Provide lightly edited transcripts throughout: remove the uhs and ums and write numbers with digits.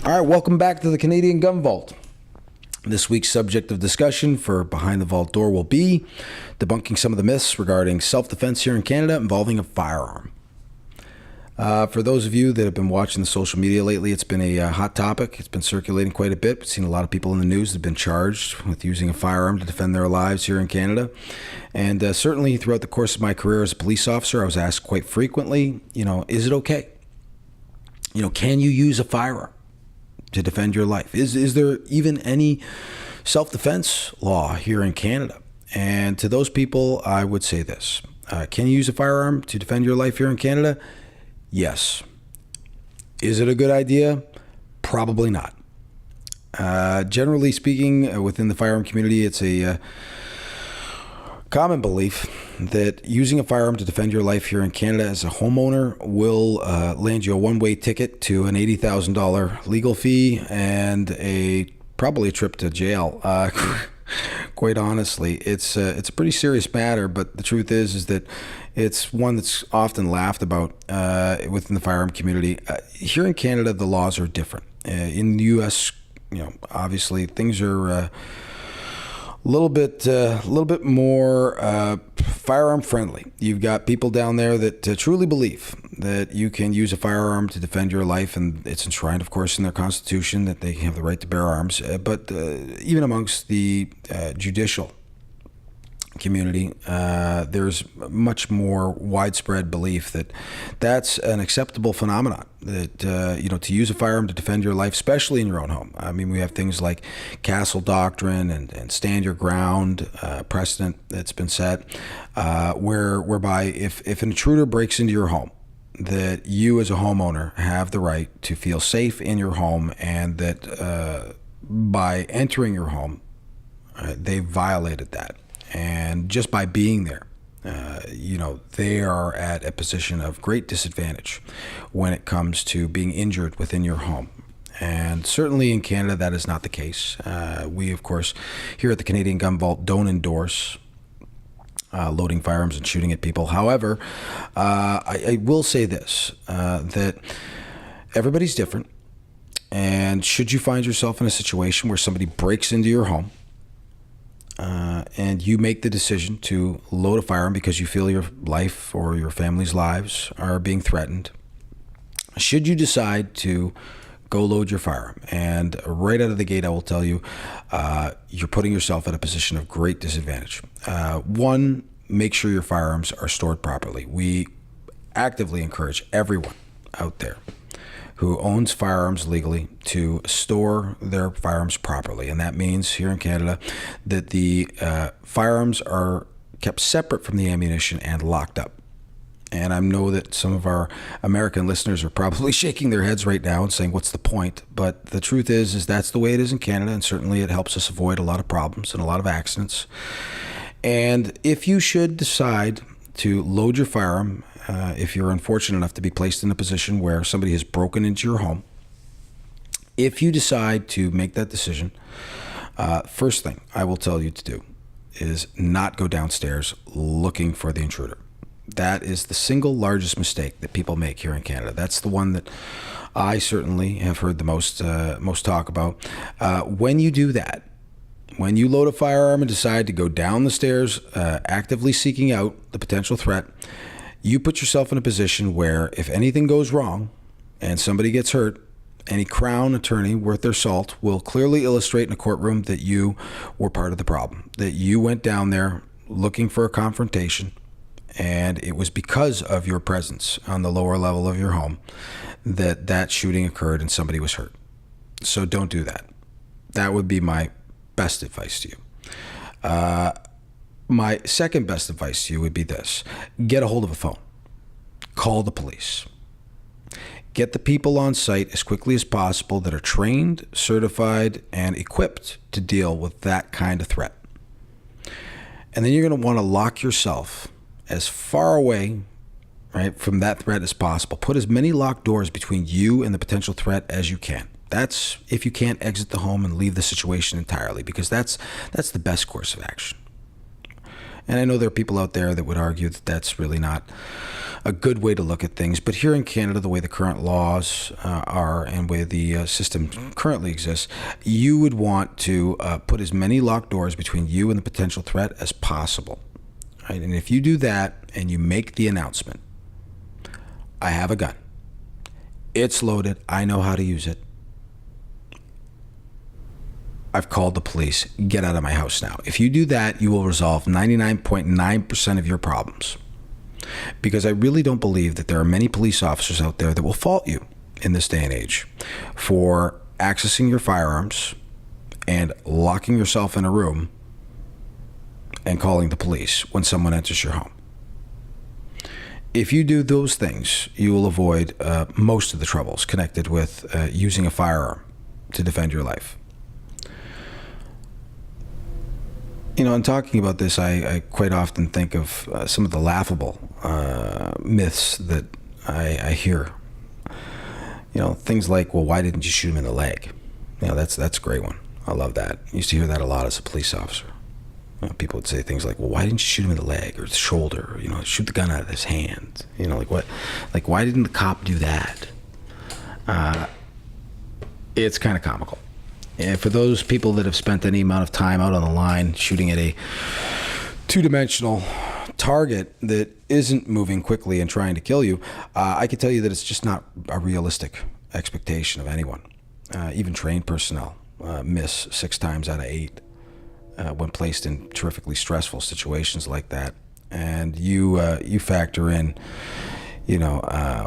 All right, welcome back to the Canadian Gun Vault. This week's subject of discussion for Behind the Vault Door will be debunking some of the myths regarding self-defense here in Canada involving a firearm. For those of you that have been watching the social media lately, it's been a hot topic. It's been circulating quite a bit. We've seen a lot of people in the news that have been charged with using a firearm to defend their lives here in Canada. And certainly throughout the course of my career as a police officer, I was asked quite frequently, is it okay? Can you use a firearm to defend your life? Is there even any self-defense law here in Canada? And to those people, I would say this. Can you use a firearm to defend your life here in Canada? Yes. Is it a good idea? Probably not. Generally speaking, within the firearm community, it's a common belief that using a firearm to defend your life here in Canada as a homeowner will land you a one-way ticket to an $80,000 legal fee and probably a trip to jail. Quite honestly, it's a pretty serious matter, but the truth is that it's one that's often laughed about within the firearm community. Here in Canada, the laws are different. In the U.S., obviously things are a little bit more firearm friendly. You've got people down there that truly believe that you can use a firearm to defend your life, and it's enshrined, of course, in their constitution that they have the right to bear arms. But even amongst the judicial community, there's much more widespread belief that that's an acceptable phenomenon, that to use a firearm to defend your life, especially in your own home. I mean, we have things like castle doctrine and stand your ground precedent that's been set, whereby if an intruder breaks into your home, that you as a homeowner have the right to feel safe in your home, and that by entering your home, they violated that. And just by being there, they are at a position of great disadvantage when it comes to being injured within your home. And certainly in Canada, that is not the case. We, of course, here at the Canadian Gun Vault don't endorse loading firearms and shooting at people. However, I will say this, that everybody's different. And should you find yourself in a situation where somebody breaks into your home, and you make the decision to load a firearm because you feel your life or your family's lives are being threatened, should you decide to go load your firearm, and right out of the gate, I will tell you, you're putting yourself at a position of great disadvantage. One, make sure your firearms are stored properly. We actively encourage everyone out there who owns firearms legally to store their firearms properly. And that means here in Canada that the firearms are kept separate from the ammunition and locked up. And I know that some of our American listeners are probably shaking their heads right now and saying, what's the point? But the truth is that's the way it is in Canada, and certainly it helps us avoid a lot of problems and a lot of accidents. And if you should decide to load your firearm, if you're unfortunate enough to be placed in a position where somebody has broken into your home, if you decide to make that decision, first thing I will tell you to do is not go downstairs looking for the intruder. That is the single largest mistake that people make here in Canada. That's the one that I certainly have heard the most talk about. When you do that, when you load a firearm and decide to go down the stairs, actively seeking out the potential threat, you put yourself in a position where if anything goes wrong and somebody gets hurt, any Crown attorney worth their salt will clearly illustrate in a courtroom that you were part of the problem, that you went down there looking for a confrontation, and it was because of your presence on the lower level of your home that shooting occurred and somebody was hurt. So don't do that. That would be my best advice to you. My second best advice to you would be this. Get a hold of a phone. Call the police. Get the people on site as quickly as possible that are trained, certified, and equipped to deal with that kind of threat. And then you're going to want to lock yourself as far away, right, from that threat as possible. Put as many locked doors between you and the potential threat as you can. That's if you can't exit the home and leave the situation entirely, because that's the best course of action. And I know there are people out there that would argue that that's really not a good way to look at things. But here in Canada, the way the current laws are and where the system currently exists, you would want to put as many locked doors between you and the potential threat as possible. Right? And if you do that and you make the announcement, I have a gun. It's loaded. I know how to use it. I've called the police. Get out of my house now. If you do that, you will resolve 99.9% of your problems. Because I really don't believe that there are many police officers out there that will fault you in this day and age for accessing your firearms and locking yourself in a room and calling the police when someone enters your home. If you do those things, you will avoid most of the troubles connected with using a firearm to defend your life. You know, in talking about this, I quite often think of some of the laughable myths that I hear. You know, things like, well, why didn't you shoot him in the leg? You know, that's a great one. I love that. I used to hear that a lot as a police officer. You know, people would say things like, well, why didn't you shoot him in the leg or the shoulder? Or, you know, shoot the gun out of his hand. You know, like what? Like, why didn't the cop do that? It's kind of comical. And for those people that have spent any amount of time out on the line shooting at a two-dimensional target that isn't moving quickly and trying to kill you, I can tell you that it's just not a realistic expectation of anyone. Even trained personnel miss 6 times out of 8 when placed in terrifically stressful situations like that. And you factor in,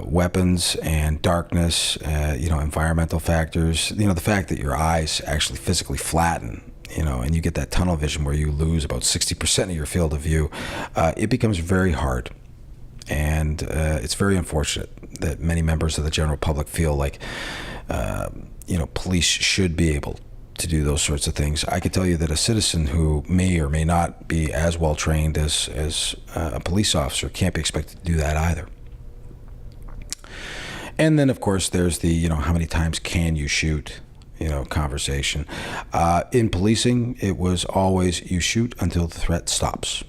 weapons and darkness, environmental factors, the fact that your eyes actually physically flatten, and you get that tunnel vision where you lose about 60% of your field of view, it becomes very hard. And it's very unfortunate that many members of the general public feel like, police should be able to do those sorts of things. I can tell you that a citizen who may or may not be as well trained as a police officer can't be expected to do that either. And then, of course, there's the, how many times can you shoot, conversation. In policing, it was always you shoot until the threat stops.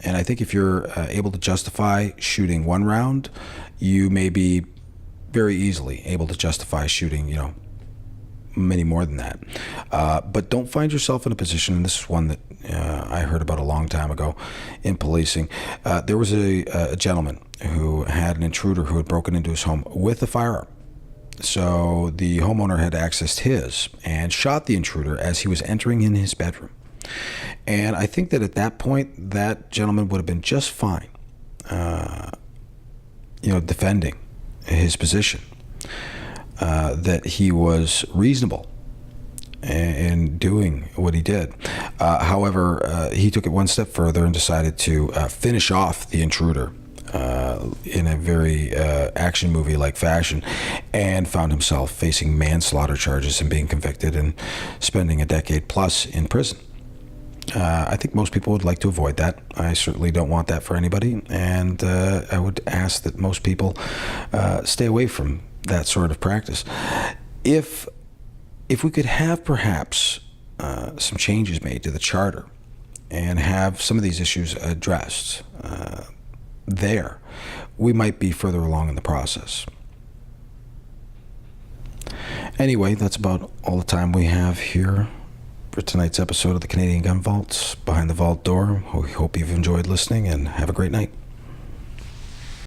And I think if you're able to justify shooting 1 round, you may be very easily able to justify shooting, many more than that. But don't find yourself in a position, and this is one that I heard about a long time ago in policing. There was a gentleman who had an intruder who had broken into his home with a firearm. So the homeowner had accessed his and shot the intruder as he was entering in his bedroom. And I think that at that point, that gentleman would have been just fine, defending his position, that he was reasonable in doing what he did. However, he took it one step further and decided to finish off the intruder in a very action movie-like fashion, and found himself facing manslaughter charges and being convicted and spending a decade plus in prison. I think most people would like to avoid that. I certainly don't want that for anybody, and I would ask that most people stay away from that sort of practice. If we could have perhaps some changes made to the charter and have some of these issues addressed there, we might be further along in the process. Anyway, that's about all the time we have here for tonight's episode of the Canadian Gun Vaults, Behind the Vault Door. We hope you've enjoyed listening, and have a great night.